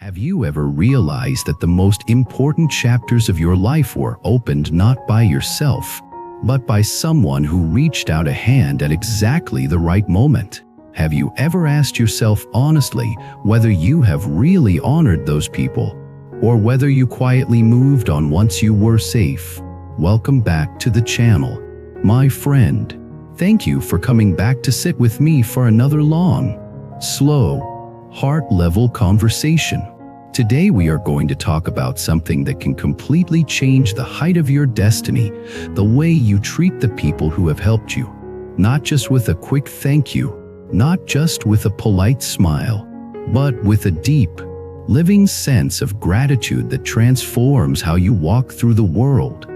Have you ever realized that the most important chapters of your life were opened not by yourself, but by someone who reached out a hand at exactly the right moment? Have you ever asked yourself honestly whether you have really honored those people, or whether you quietly moved on once you were safe? Welcome back to the channel, my friend. Thank you for coming back to sit with me for another long, slow, heart-level conversation. Today we are going to talk about something that can completely change the height of your destiny, the way you treat the people who have helped you. Not just with a quick thank you, not just with a polite smile, but with a deep, living sense of gratitude that transforms how you walk through the world.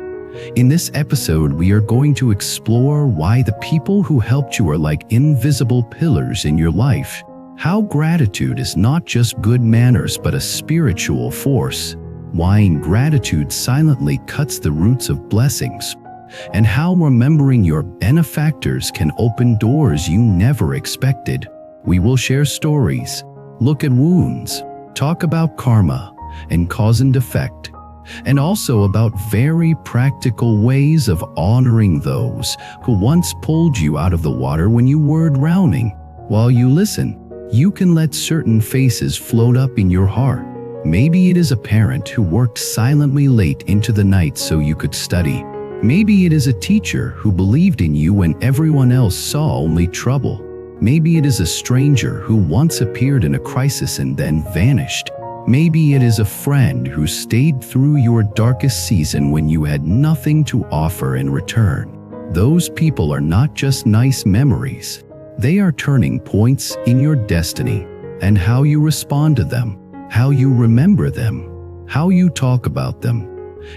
In this episode, we are going to explore why the people who helped you are like invisible pillars in your life. How gratitude is not just good manners but a spiritual force. Why gratitude silently cuts the roots of blessings. And how remembering your benefactors can open doors you never expected. We will share stories, look at wounds, talk about karma and cause and effect, and also about very practical ways of honoring those who once pulled you out of the water when you were drowning. While you listen, you can let certain faces float up in your heart. Maybe it is a parent who worked silently late into the night so you could study. Maybe it is a teacher who believed in you when everyone else saw only trouble. Maybe it is a stranger who once appeared in a crisis and then vanished. Maybe it is a friend who stayed through your darkest season when you had nothing to offer in return. Those people are not just nice memories. They are turning points in your destiny, and how you respond to them, how you remember them, how you talk about them,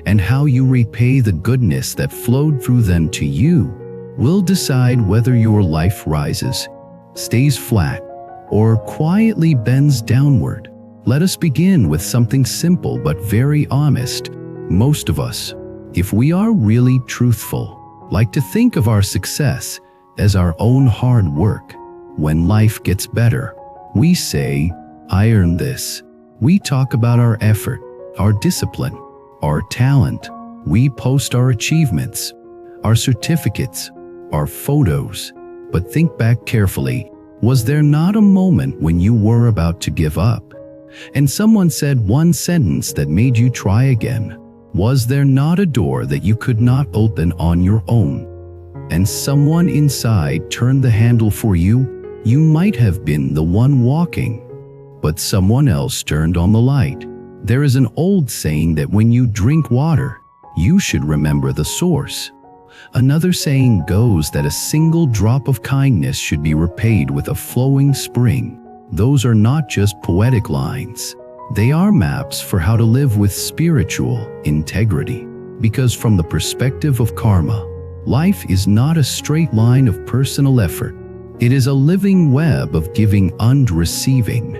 and how you repay the goodness that flowed through them to you will decide whether your life rises, stays flat, or quietly bends downward. Let us begin with something simple but very honest. Most of us, if we are really truthful, like to think of our success as our own hard work. When life gets better, we say, "I earned this." We talk about our effort, our discipline, our talent. We post our achievements, our certificates, our photos. But think back carefully. Was there not a moment when you were about to give up, and someone said one sentence that made you try again? Was there not a door that you could not open on your own, and someone inside turned the handle for you? You might have been the one walking, but someone else turned on the light. There is an old saying that when you drink water, you should remember the source. Another saying goes that a single drop of kindness should be repaid with a flowing spring. Those are not just poetic lines. They are maps for how to live with spiritual integrity. Because from the perspective of karma, life is not a straight line of personal effort. It is a living web of giving and receiving,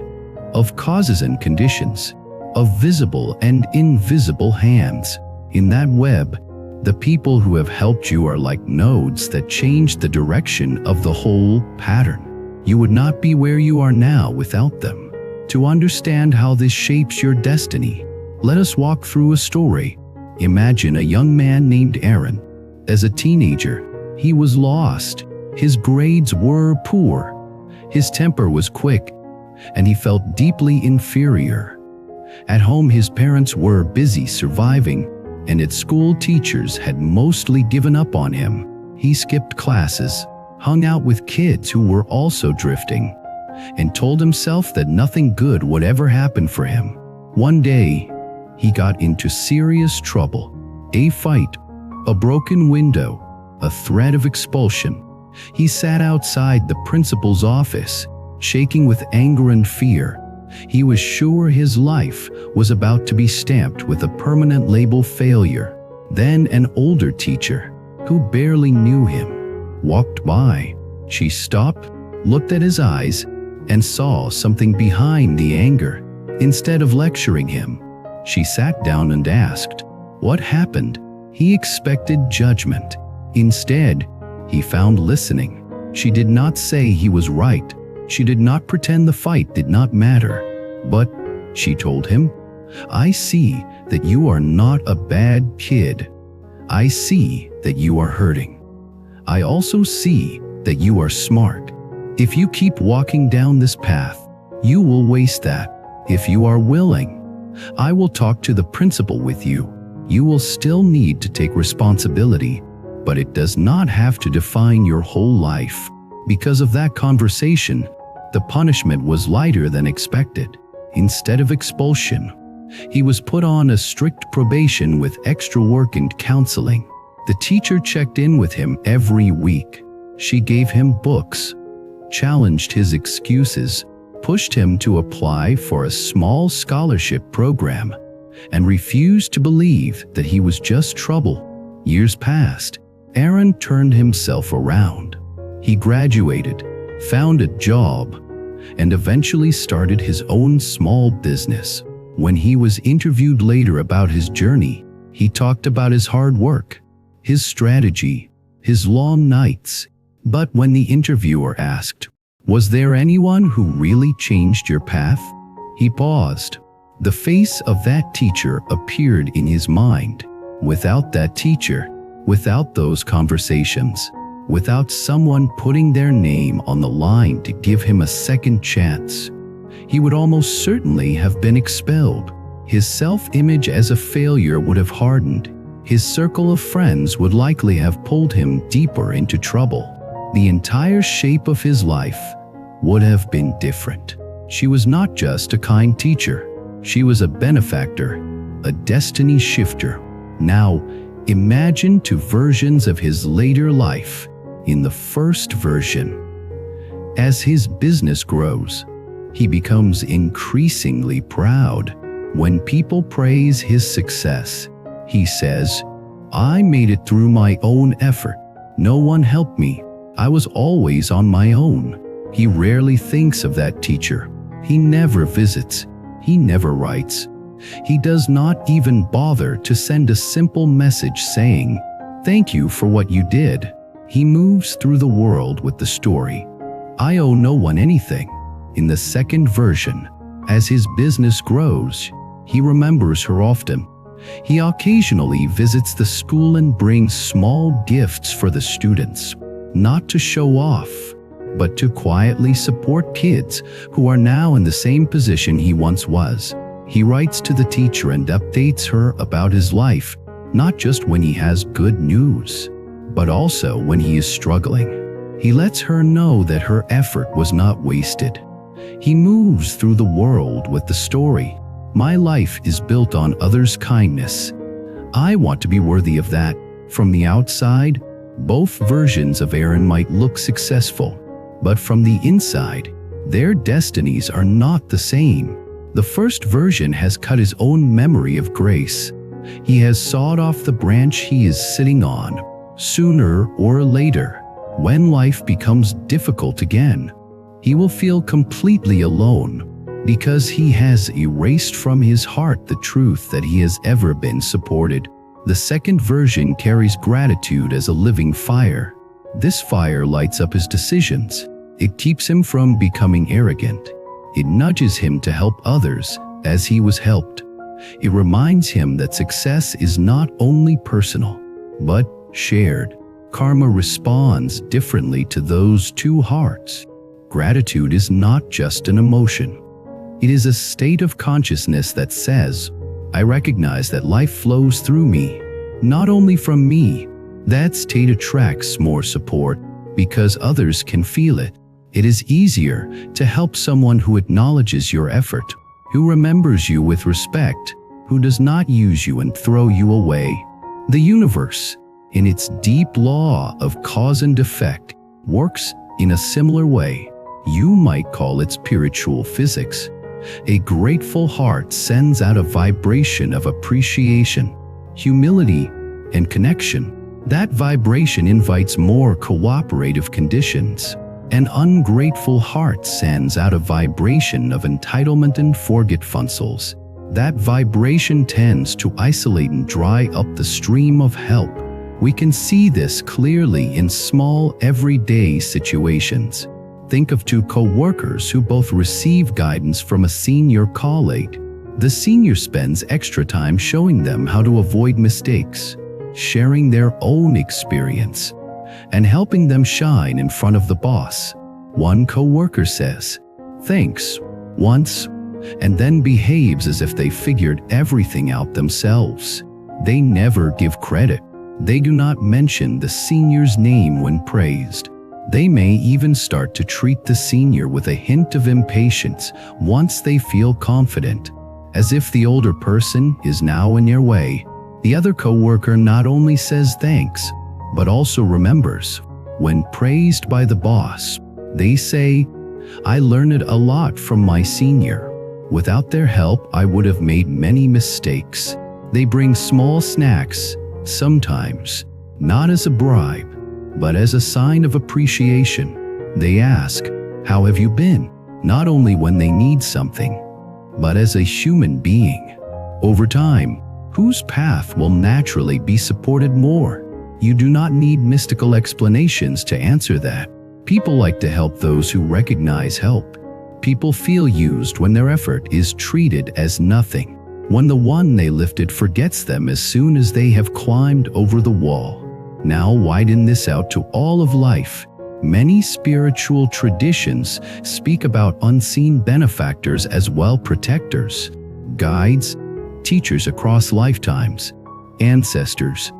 of causes and conditions, of visible and invisible hands. In that web, the people who have helped you are like nodes that change the direction of the whole pattern. You would not be where you are now without them. To understand how this shapes your destiny, let us walk through a story. Imagine a young man named Aaron. As a teenager, he was lost. His grades were poor. His temper was quick, and he felt deeply inferior. At home, his parents were busy surviving, and at school, teachers had mostly given up on him. He skipped classes, hung out with kids who were also drifting, and told himself that nothing good would ever happen for him. One day, he got into serious trouble. A fight, a broken window, a threat of expulsion. He sat outside the principal's office, shaking with anger and fear. He was sure his life was about to be stamped with a permanent label failure. Then an older teacher, who barely knew him, walked by. She stopped, looked at his eyes, and saw something behind the anger. Instead of lecturing him, she sat down and asked, "What happened?" He expected judgment. Instead, he found listening. She did not say he was right. She did not pretend the fight did not matter. But she told him. "I see that you are not a bad kid. I see that you are hurting. I also see that you are smart. If you keep walking down this path, you will waste that. If you are willing, I will talk to the principal with you. You will still need to take responsibility, but it does not have to define your whole life." Because of that conversation, the punishment was lighter than expected. Instead of expulsion, he was put on a strict probation with extra work and counseling. The teacher checked in with him every week. She gave him books, challenged his excuses, pushed him to apply for a small scholarship program, and refused to believe that he was just trouble. Years passed. Aaron turned himself around. He graduated, found a job, and eventually started his own small business. When he was interviewed later about his journey, he talked about his hard work, his strategy, his long nights. But when the interviewer asked, "Was there anyone who really changed your path?" he paused. The face of that teacher appeared in his mind. Without that teacher, without those conversations, without someone putting their name on the line to give him a second chance, he would almost certainly have been expelled. His self-image as a failure would have hardened. His circle of friends would likely have pulled him deeper into trouble. The entire shape of his life would have been different. She was not just a kind teacher. She was a benefactor, a destiny shifter. Now, imagine two versions of his later life. In the first version, as his business grows, he becomes increasingly proud. When people praise his success, he says, "I made it through my own effort. No one helped me. I was always on my own." He rarely thinks of that teacher. He never visits. He never writes. He does not even bother to send a simple message saying, "Thank you for what you did." He moves through the world with the story, "I owe no one anything." In the second version, as his business grows, he remembers her often. He occasionally visits the school and brings small gifts for the students, not to show off, but to quietly support kids who are now in the same position he once was. He writes to the teacher and updates her about his life, not just when he has good news, but also when he is struggling. He lets her know that her effort was not wasted. He moves through the world with the story, "My life is built on others' kindness. I want to be worthy of that." From the outside, both versions of Aaron might look successful, but from the inside, their destinies are not the same. The first version has cut his own memory of grace. He has sawed off the branch he is sitting on. Sooner or later, when life becomes difficult again, he will feel completely alone because he has erased from his heart the truth that he has ever been supported. The second version carries gratitude as a living fire. This fire lights up his decisions. It keeps him from becoming arrogant. It nudges him to help others as he was helped. It reminds him that success is not only personal, but shared. Karma responds differently to those two hearts. Gratitude is not just an emotion. It is a state of consciousness that says, "I recognize that life flows through me, not only from me." That state attracts more support because others can feel it. It is easier to help someone who acknowledges your effort, who remembers you with respect, who does not use you and throw you away. The universe, in its deep law of cause and effect, works in a similar way. You might call it spiritual physics. A grateful heart sends out a vibration of appreciation, humility, and connection. That vibration invites more cooperative conditions. An ungrateful heart sends out a vibration of entitlement and forgetfulness. That vibration tends to isolate and dry up the stream of help. We can see this clearly in small, everyday situations. Think of two co-workers who both receive guidance from a senior colleague. The senior spends extra time showing them how to avoid mistakes, sharing their own experience, and helping them shine in front of the boss. One co-worker says, "Thanks," once, and then behaves as if they figured everything out themselves. They never give credit. They do not mention the senior's name when praised. They may even start to treat the senior with a hint of impatience once they feel confident, as if the older person is now in their way. The other coworker not only says thanks, but also remembers. When praised by the boss, they say, "I learned a lot from my senior. Without their help, I would have made many mistakes." They bring small snacks, sometimes, not as a bribe, but as a sign of appreciation. They ask, "How have you been?" not only when they need something, but as a human being. Over time, whose path will naturally be supported more? You do not need mystical explanations to answer that. People like to help those who recognize help. People feel used when their effort is treated as nothing, when the one they lifted forgets them as soon as they have climbed over the wall. Now widen this out to all of life. Many spiritual traditions speak about unseen benefactors as well: protectors, guides, teachers across lifetimes, ancestors,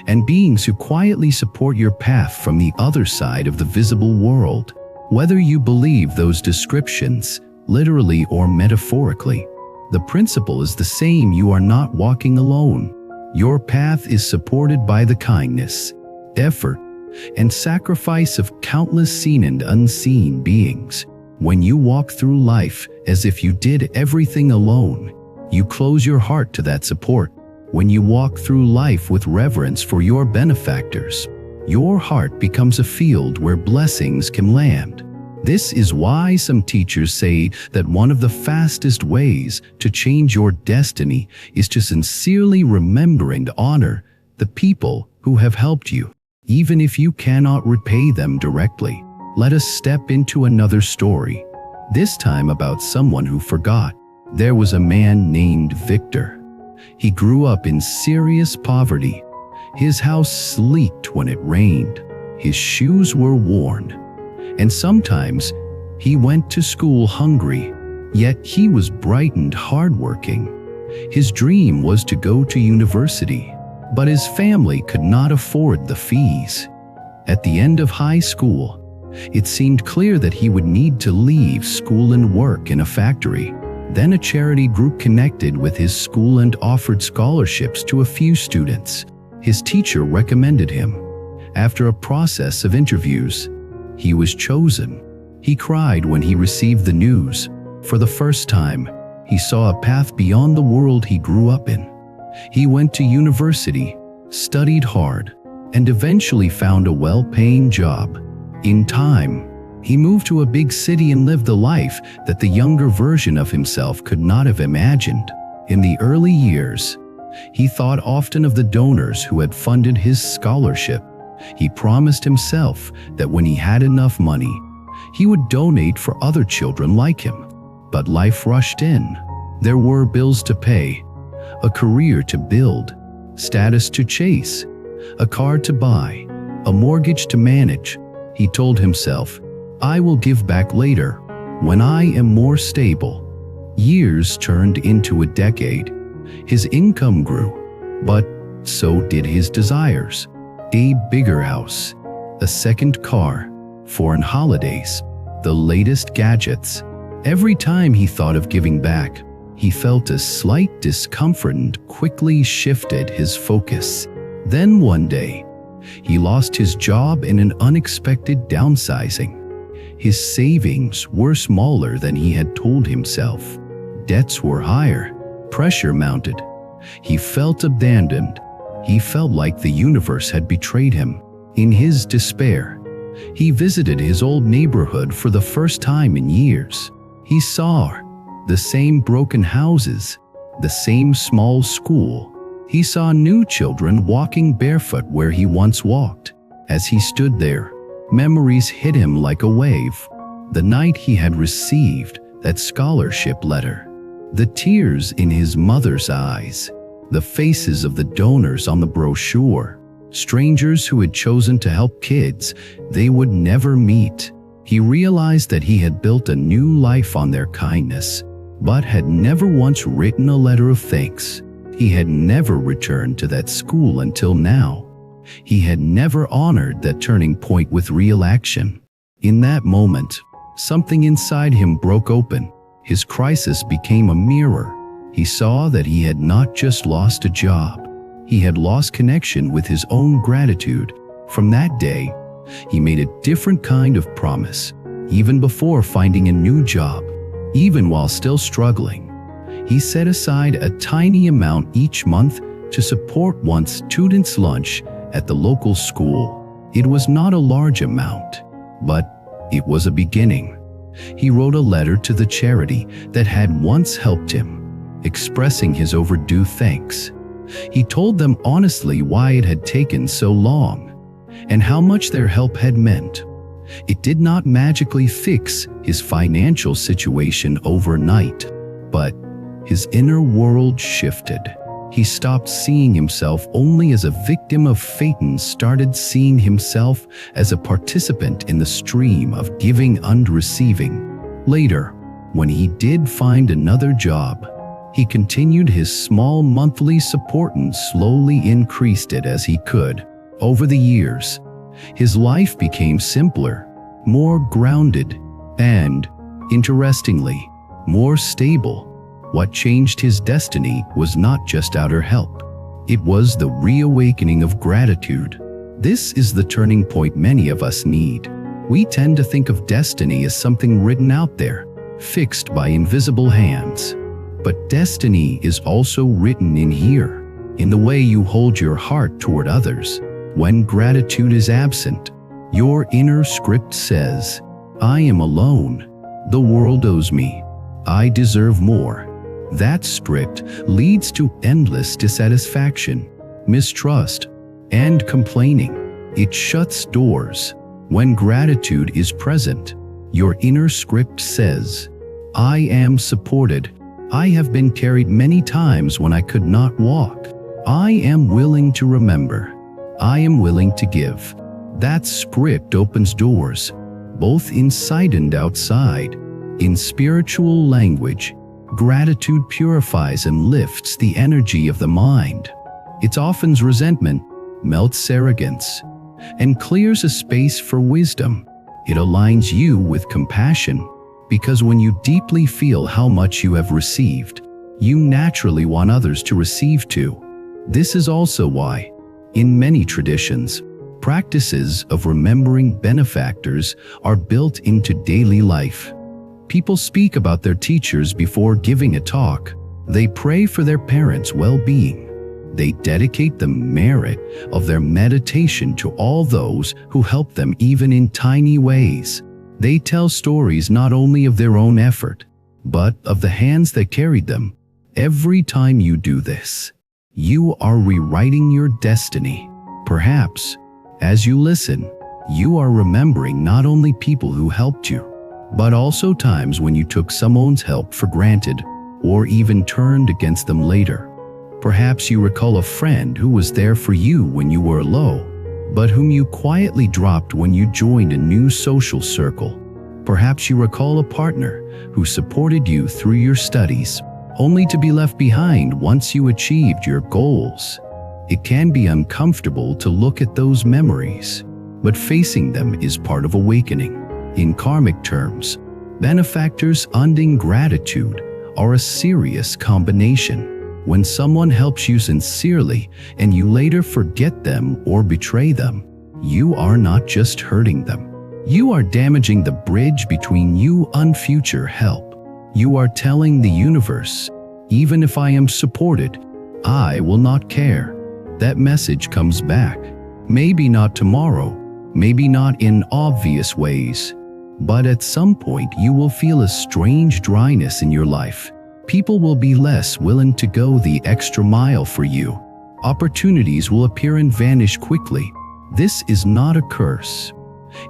and beings who quietly support your path from the other side of the visible world. Whether you believe those descriptions, literally or metaphorically, the principle is the same. You are not walking alone. Your path is supported by the kindness, effort, and sacrifice of countless seen and unseen beings. When you walk through life as if you did everything alone, you close your heart to that support. When you walk through life with reverence for your benefactors, your heart becomes a field where blessings can land. This is why some teachers say that one of the fastest ways to change your destiny is to sincerely remember and honor the people who have helped you, even if you cannot repay them directly. Let us step into another story, this time about someone who forgot. There was a man named Victor. He grew up in serious poverty. His house leaked when it rained. His shoes were worn. And sometimes he went to school hungry. Yet he was bright and hardworking. His dream was to go to university, but his family could not afford the fees. At the end of high school, it seemed clear that he would need to leave school and work in a factory. Then a charity group connected with his school and offered scholarships to a few students. His teacher recommended him. After a process of interviews, he was chosen. He cried when he received the news. For the first time, he saw a path beyond the world he grew up in. He went to university, studied hard, and eventually found a well-paying job. In time, he moved to a big city and lived the life that the younger version of himself could not have imagined. In the early years, he thought often of the donors who had funded his scholarship. He promised himself that when he had enough money, he would donate for other children like him. But life rushed in. There were bills to pay, a career to build, status to chase, a car to buy, a mortgage to manage. He told himself, "I will give back later, when I am more stable." Years turned into a decade. His income grew, but so did his desires. A bigger house, a second car, foreign holidays, the latest gadgets. Every time he thought of giving back, he felt a slight discomfort and quickly shifted his focus. Then one day, he lost his job in an unexpected downsizing. His savings were smaller than he had told himself. Debts were higher. Pressure mounted. He felt abandoned. He felt like the universe had betrayed him. In his despair, he visited his old neighborhood for the first time in years. He saw the same broken houses, the same small school. He saw new children walking barefoot where he once walked. As he stood there, memories hit him like a wave. The night he had received that scholarship letter, the tears in his mother's eyes, the faces of the donors on the brochure, strangers who had chosen to help kids they would never meet. He realized that he had built a new life on their kindness, but had never once written a letter of thanks. He had never returned to that school until now. He had never honored that turning point with real action. In that moment, something inside him broke open. His crisis became a mirror. He saw that he had not just lost a job, he had lost connection with his own gratitude. From that day, he made a different kind of promise. Even before finding a new job, even while still struggling, he set aside a tiny amount each month to support one student's lunch at the local school. It was not a large amount, but it was a beginning. He wrote a letter to the charity that had once helped him, expressing his overdue thanks. He told them honestly why it had taken so long and how much their help had meant. It did not magically fix his financial situation overnight, but his inner world shifted. He stopped seeing himself only as a victim of fate and started seeing himself as a participant in the stream of giving and receiving. Later, when he did find another job, he continued his small monthly support and slowly increased it as he could. Over the years, his life became simpler, more grounded, and, interestingly, more stable. What changed his destiny was not just outer help. It was the reawakening of gratitude. This is the turning point many of us need. We tend to think of destiny as something written out there, fixed by invisible hands. But destiny is also written in here, in the way you hold your heart toward others. When gratitude is absent, your inner script says, "I am alone. The world owes me. I deserve more." That script leads to endless dissatisfaction, mistrust, and complaining. It shuts doors. When gratitude is present, your inner script says, "I am supported. I have been carried many times when I could not walk. I am willing to remember. I am willing to give." That script opens doors, both inside and outside. In spiritual language, gratitude purifies and lifts the energy of the mind. It softens resentment, melts arrogance, and clears a space for wisdom. It aligns you with compassion, because when you deeply feel how much you have received, you naturally want others to receive too. This is also why, in many traditions, practices of remembering benefactors are built into daily life. People speak about their teachers before giving a talk. They pray for their parents' well-being. They dedicate the merit of their meditation to all those who help them even in tiny ways. They tell stories not only of their own effort, but of the hands that carried them. Every time you do this, you are rewriting your destiny. Perhaps, as you listen, you are remembering not only people who helped you, but also times when you took someone's help for granted or even turned against them later. Perhaps you recall a friend who was there for you when you were low, but whom you quietly dropped when you joined a new social circle. Perhaps you recall a partner who supported you through your studies, only to be left behind once you achieved your goals. It can be uncomfortable to look at those memories, but facing them is part of awakening. In karmic terms, benefactors and ingratitude are a serious combination. When someone helps you sincerely and you later forget them or betray them, you are not just hurting them. You are damaging the bridge between you and future help. You are telling the universe, even if I am supported, I will not care. That message comes back. Maybe not tomorrow, maybe not in obvious ways, but at some point you will feel a strange dryness in your life. People will be less willing to go the extra mile for you. Opportunities will appear and vanish quickly. This is not a curse.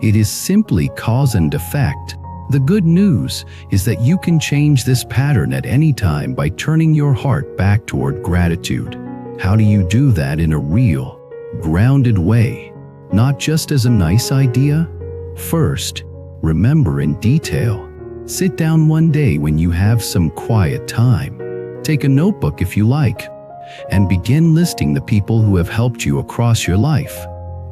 It is simply cause and effect. The good news is that you can change this pattern at any time by turning your heart back toward gratitude. How do you do that in a real, grounded way, not just as a nice idea? First, remember in detail. Sit down one day when you have some quiet time. Take a notebook if you like, and begin listing the people who have helped you across your life.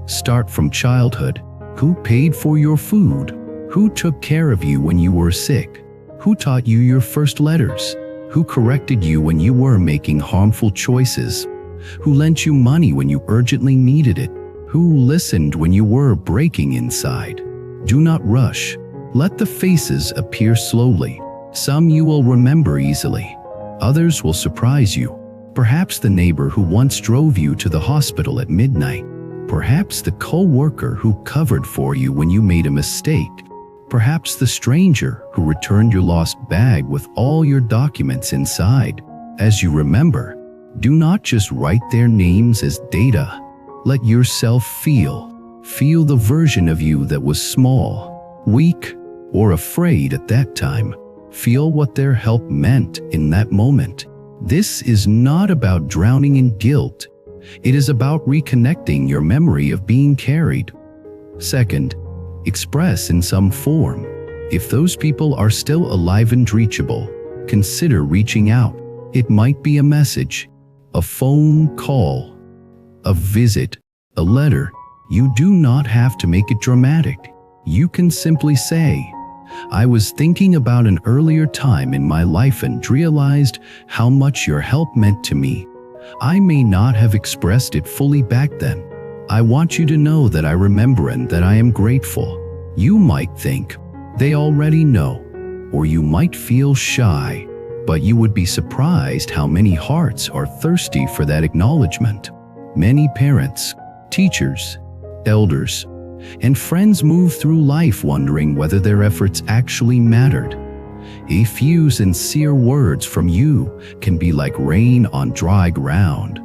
Start from childhood. Who paid for your food? Who took care of you when you were sick? Who taught you your first letters? Who corrected you when you were making harmful choices? Who lent you money when you urgently needed it? Who listened when you were breaking inside? Do not rush. Let the faces appear slowly. Some you will remember easily. Others will surprise you. Perhaps the neighbor who once drove you to the hospital at midnight. Perhaps the co-worker who covered for you when you made a mistake. Perhaps the stranger who returned your lost bag with all your documents inside. As you remember, do not just write their names as data. Let yourself feel the version of you that was small, weak, or afraid at that time. Feel what their help meant in that moment. This is not about drowning in guilt. It is about reconnecting your memory of being carried. Second, express in some form. If those people are still alive and reachable, consider reaching out. It might be a message, a phone call, a visit, a letter. You do not have to make it dramatic. You can simply say, "I was thinking about an earlier time in my life and realized how much your help meant to me. I may not have expressed it fully back then. I want you to know that I remember and that I am grateful." You might think, they already know, or you might feel shy, but you would be surprised how many hearts are thirsty for that acknowledgement. Many parents, teachers, elders, and friends move through life wondering whether their efforts actually mattered. A few sincere words from you can be like rain on dry ground.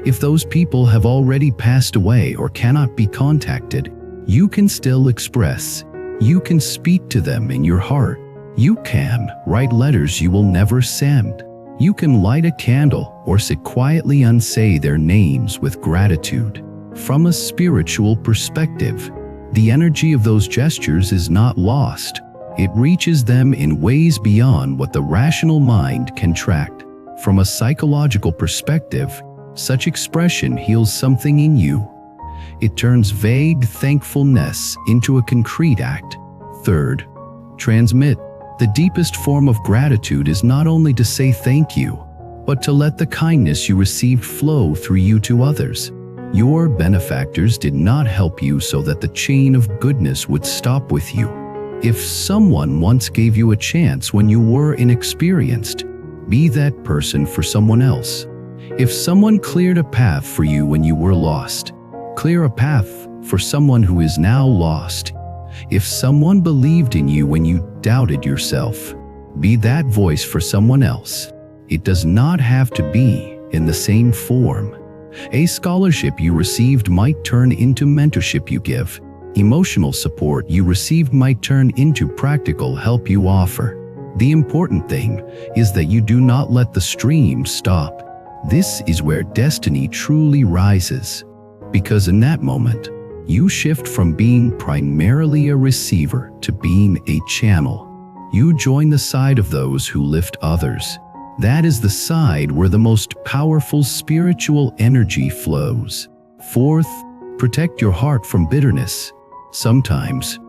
If those people have already passed away or cannot be contacted, you can still express. You can speak to them in your heart. You can write letters you will never send. You can light a candle or sit quietly and say their names with gratitude. From a spiritual perspective, the energy of those gestures is not lost. It reaches them in ways beyond what the rational mind can track. From a psychological perspective, such expression heals something in you. It turns vague thankfulness into a concrete act. Third, transmit. The deepest form of gratitude is not only to say thank you, but to let the kindness you received flow through you to others. Your benefactors did not help you so that the chain of goodness would stop with you. If someone once gave you a chance when you were inexperienced, be that person for someone else. If someone cleared a path for you when you were lost, clear a path for someone who is now lost. If someone believed in you when you doubted yourself, be that voice for someone else. It does not have to be in the same form. A scholarship you received might turn into mentorship you give. Emotional support you received might turn into practical help you offer. The important thing is that you do not let the stream stop. This is where destiny truly rises, because in that moment, you shift from being primarily a receiver to being a channel. You join the side of those who lift others. That is the side where the most powerful spiritual energy flows. Fourth, protect your heart from bitterness. Sometimes,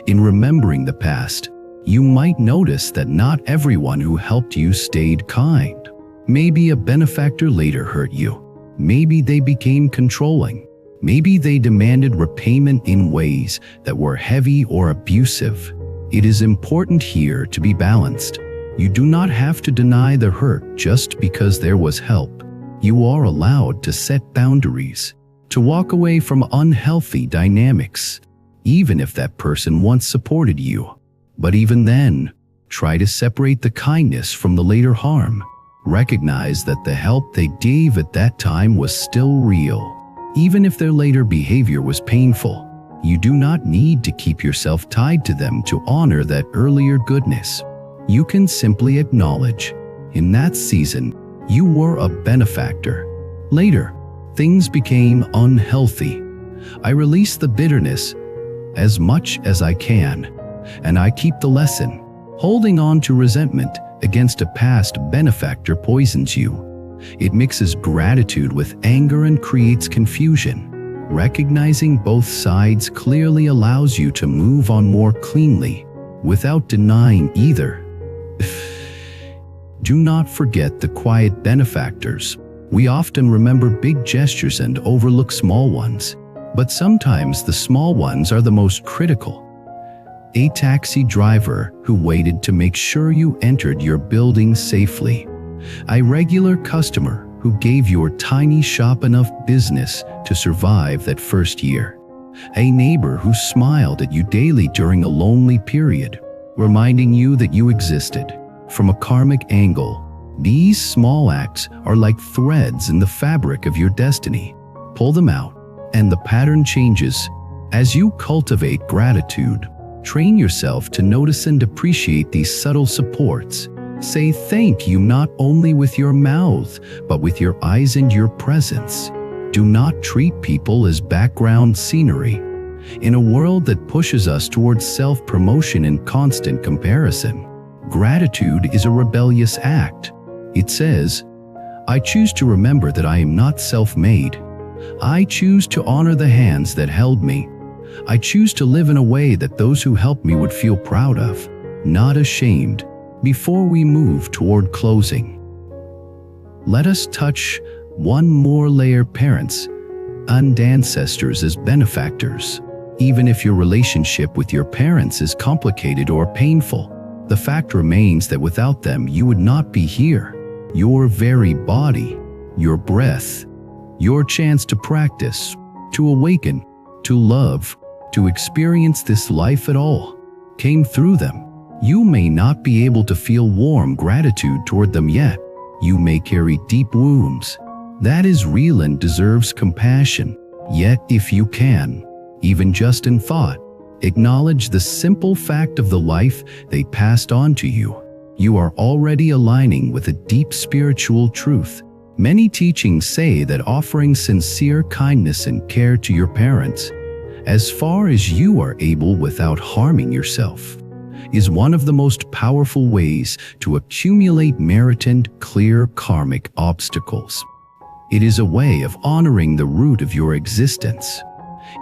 in remembering the past, you might notice that not everyone who helped you stayed kind. Maybe a benefactor later hurt you. Maybe they became controlling. Maybe they demanded repayment in ways that were heavy or abusive. It is important here to be balanced. You do not have to deny the hurt just because there was help. You are allowed to set boundaries, to walk away from unhealthy dynamics, even if that person once supported you. But even then, try to separate the kindness from the later harm. Recognize that the help they gave at that time was still real, even if their later behavior was painful. You do not need to keep yourself tied to them to honor that earlier goodness. You can simply acknowledge, in that season, you were a benefactor. Later, things became unhealthy. I release the bitterness as much as I can, and I keep the lesson. Holding on to resentment against a past benefactor poisons you. It mixes gratitude with anger and creates confusion. Recognizing both sides clearly allows you to move on more cleanly, without denying either. Do not forget the quiet benefactors. We often remember big gestures and overlook small ones, but sometimes the small ones are the most critical. A taxi driver who waited to make sure you entered your building safely. A regular customer who gave your tiny shop enough business to survive that first year. A neighbor who smiled at you daily during a lonely period, reminding you that you existed. From a karmic angle, these small acts are like threads in the fabric of your destiny. Pull them out, and the pattern changes. As you cultivate gratitude, train yourself to notice and appreciate these subtle supports. Say thank you not only with your mouth, but with your eyes and your presence. Do not treat people as background scenery. In a world that pushes us towards self-promotion and constant comparison, gratitude is a rebellious act. It says, I choose to remember that I am not self-made. I choose to honor the hands that held me. I choose to live in a way that those who helped me would feel proud of, not ashamed. Before we move toward closing, let us touch one more layer: parents and ancestors as benefactors. Even if your relationship with your parents is complicated or painful, the fact remains that without them you would not be here. Your very body, your breath, your chance to practice, to awaken, to love, to experience this life at all, came through them. You may not be able to feel warm gratitude toward them yet. You may carry deep wounds. That is real and deserves compassion. Yet if you can, even just in thought, acknowledge the simple fact of the life they passed on to you, you are already aligning with a deep spiritual truth. Many teachings say that offering sincere kindness and care to your parents, as far as you are able without harming yourself, is one of the most powerful ways to accumulate merit and clear karmic obstacles. It is a way of honoring the root of your existence.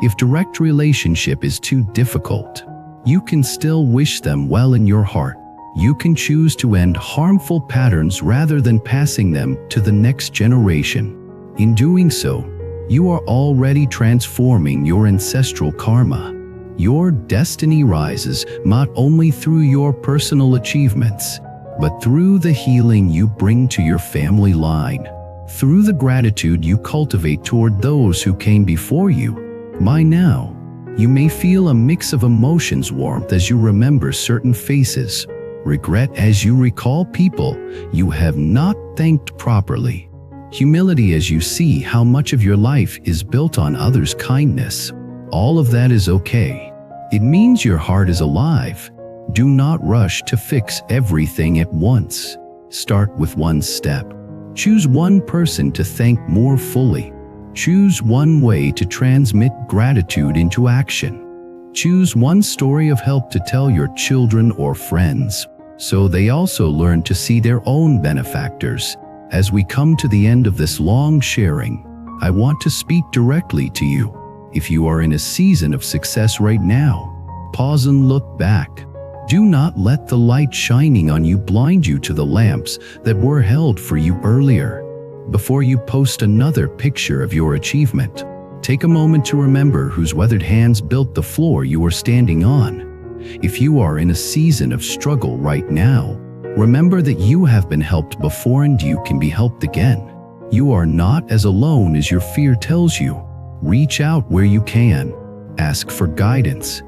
If direct relationship is too difficult, you can still wish them well in your heart. You can choose to end harmful patterns rather than passing them to the next generation. In doing so, you are already transforming your ancestral karma. Your destiny rises not only through your personal achievements, but through the healing you bring to your family line, through the gratitude you cultivate toward those who came before you. By now, you may feel a mix of emotions: warmth as you remember certain faces, regret as you recall people you have not thanked properly, humility as you see how much of your life is built on others' kindness. All of that is okay. It means your heart is alive. Do not rush to fix everything at once. Start with one step. Choose one person to thank more fully. Choose one way to transmit gratitude into action. Choose one story of help to tell your children or friends, so they also learn to see their own benefactors. As we come to the end of this long sharing, I want to speak directly to you. If you are in a season of success right now, pause and look back. Do not let the light shining on you blind you to the lamps that were held for you earlier. Before you post another picture of your achievement, take a moment to remember whose weathered hands built the floor you are standing on. If you are in a season of struggle right now, remember that you have been helped before and you can be helped again. You are not as alone as your fear tells you. Reach out where you can. Ask for guidance.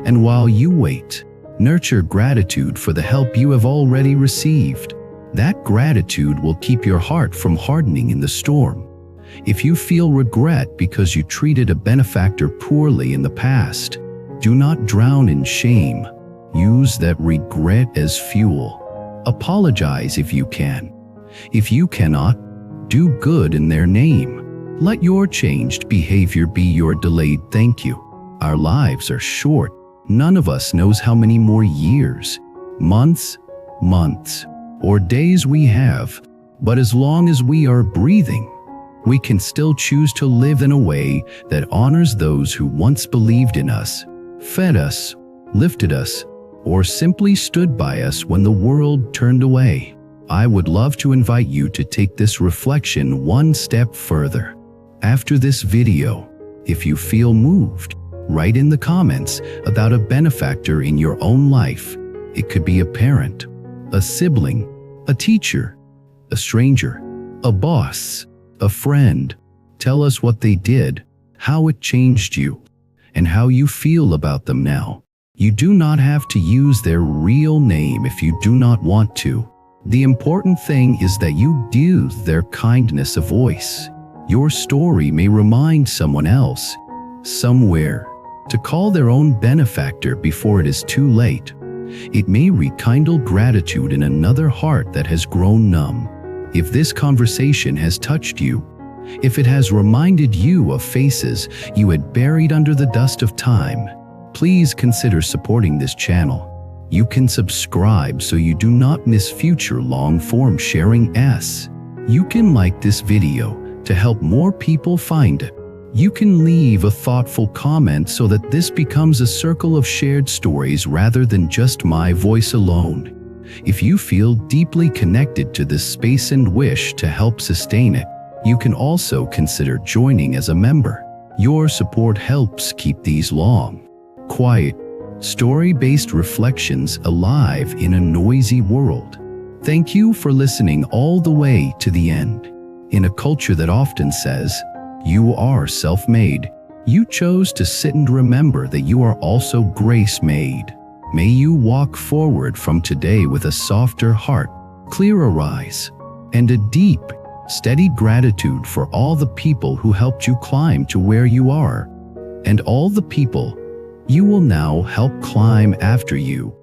And while you wait, nurture gratitude for the help you have already received. That gratitude will keep your heart from hardening in the storm. If you feel regret because you treated a benefactor poorly in the past, do not drown in shame. Use that regret as fuel. Apologize if you can. If you cannot, do good in their name. Let your changed behavior be your delayed thank you. Our lives are short. None of us knows how many more years, months, or days we have. But as long as we are breathing, we can still choose to live in a way that honors those who once believed in us, fed us, lifted us, or simply stood by us when the world turned away. I would love to invite you to take this reflection one step further. After this video, if you feel moved, write in the comments about a benefactor in your own life. It could be a parent, a sibling, a teacher, a stranger, a boss, a friend. Tell us what they did, how it changed you, and how you feel about them now. You do not have to use their real name if you do not want to. The important thing is that you give their kindness a voice. Your story may remind someone else, somewhere, to call their own benefactor before it is too late. It may rekindle gratitude in another heart that has grown numb. If this conversation has touched you, if it has reminded you of faces you had buried under the dust of time, please consider supporting this channel. You can subscribe so you do not miss future long-form sharings. You can like this video to help more people find it. You can leave a thoughtful comment so that this becomes a circle of shared stories rather than just my voice alone. If you feel deeply connected to this space and wish to help sustain it, you can also consider joining as a member. Your support helps keep these long, quiet, story-based reflections alive in a noisy world. Thank you for listening all the way to the end. In a culture that often says, "You are self-made," you chose to sit and remember that you are also grace-made. May you walk forward from today with a softer heart, clearer eyes, and a deep, steady gratitude for all the people who helped you climb to where you are, and all the people you will now help climb after you.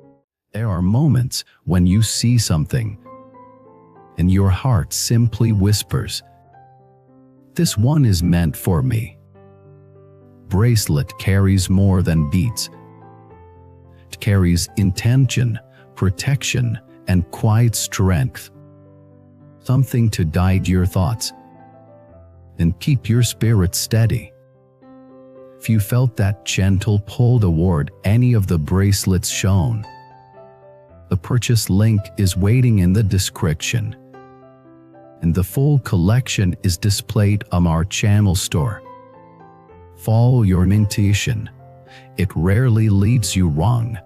There are moments when you see something, and your heart simply whispers, "This one is meant for me." Bracelet carries more than beads. It carries intention, protection, and quiet strength. Something to guide your thoughts and keep your spirit steady. If you felt that gentle pull toward any of the bracelets shown, the purchase link is waiting in the description, and the full collection is displayed on our channel store. Follow your intuition. It rarely leads you wrong.